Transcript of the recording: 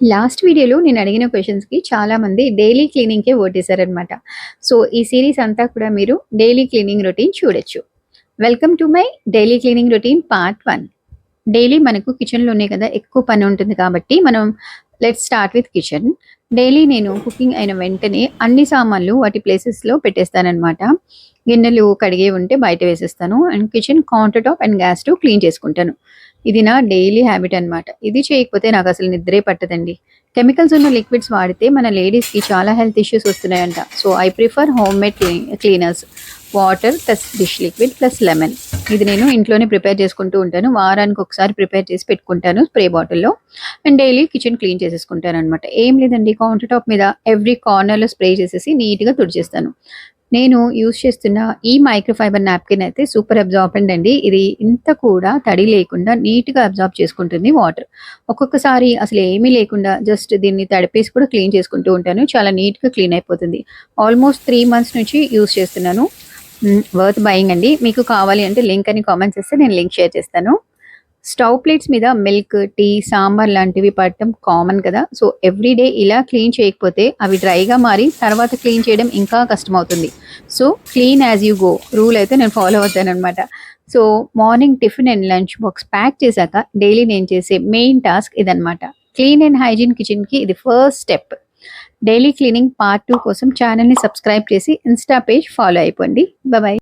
Last వీడియోలో నేను అడిగిన క్వెషన్స్‌కి చాలామంది డైలీ క్లీనింగ్‌కే ఓటేసారనమాట. సో, ఈ సీరీస్ అంతా కూడా మీరు డైలీ క్లీనింగ్ రొటీన్ చూడొచ్చు. Welcome to my daily cleaning routine part 1. Daily మనకు కిచెన్‌లోనే కదా ఎక్కువ పని ఉంటుంది కాబట్టి మనం let's start with kitchen. Daily నేను కుకింగ్ అయిన వెంటనే అన్ని సామాన్లు వాటి ప్లేసెస్‌లో పెట్టేస్తాననమాట. గిన్నెలు కడిగేవి ఉంటే బయట వేసేస్తాను. And kitchen counter top and gas stove clean చేసుకుంటాను. ఇది నా డైలీ హ్యాబిట్ అనమాట. ఇది చేయకపోతే నాకసలు నిద్రే పట్టదండి. కెమికల్స్ ఉన్న లిక్విడ్స్ వాడితే మన లేడీస్‌కి చాలా హెల్త్ ఇష్యూస్ వస్తున్నాయంట. So, I prefer homemade cleaners. Water plus dish liquid plus lemon. ఇది నేను ఇంట్లోనే ప్రిపేర్ చేసుకుంటూ ఉంటాను. వారానికి ఒకసారి ప్రిపేర్ చేసి పెట్టుకుంటాను స్ప్రే బాటిల్‌లో. అండ్ డైలీ కిచెన్ క్లీన్ చేసేసుకుంటాననమాట. ఏం లేదండి, కౌంటర్ టాప్ మీద ఎవ్రీ కార్నర్‌లో స్ప్రే చేసేసి నీట్‌గా తుడిచేస్తాను. నేను యూజ్ చేస్తున్న ఈ మైక్రోఫైబర్ నాప్కిన్ అయితే సూపర్ అబ్జార్బెంట్ అండి. ఇది ఇంత కూడా తడి లేకుండా నీట్‌గా అబ్జార్బ్ చేసుకుంటుంది వాటర్. ఒక్కొక్కసారి అసలు ఏమీ లేకుండా జస్ట్ దీన్ని తడిపేసి కూడా క్లీన్ చేసుకుంటూ ఉంటాను. చాలా నీట్‌గా క్లీన్ అయిపోతుంది. ఆల్మోస్ట్ 3 మంత్స్ నుంచి యూజ్ చేస్తున్నాను. వర్త్ బయింగ్ అండి. మీకు కావాలి అంటే లింక్ అని కామెంట్స్ చేస్తే నేను లింక్ షేర్ చేస్తాను. స్టవ్ ప్లేట్స్ మీద మిల్క్, టీ, సాంబార్ లాంటివి పడటం కామన్ కదా! సో, ఎవ్రీడే ఇలా క్లీన్ చేయకపోతే అవి డ్రైగా మారి తర్వాత క్లీన్ చేయడం ఇంకా కష్టమవుతుంది. So, clean as you go rule అయితే నేను ఫాలో అవుతాననమాట. So, morning tiffin and lunch box pack చేశాక డైలీ నేను చేసే మెయిన్ టాస్క్ ఇదనమాట. క్లీన్ అండ్ హైజీన్ కిచెన్‌కి ఇది first step. Daily cleaning part 2 కోసం ఛానెల్‌ని సబ్స్క్రైబ్ చేసి ఇన్‌స్టా పేజ్ ఫాలో అయిపోండి. బాయ్.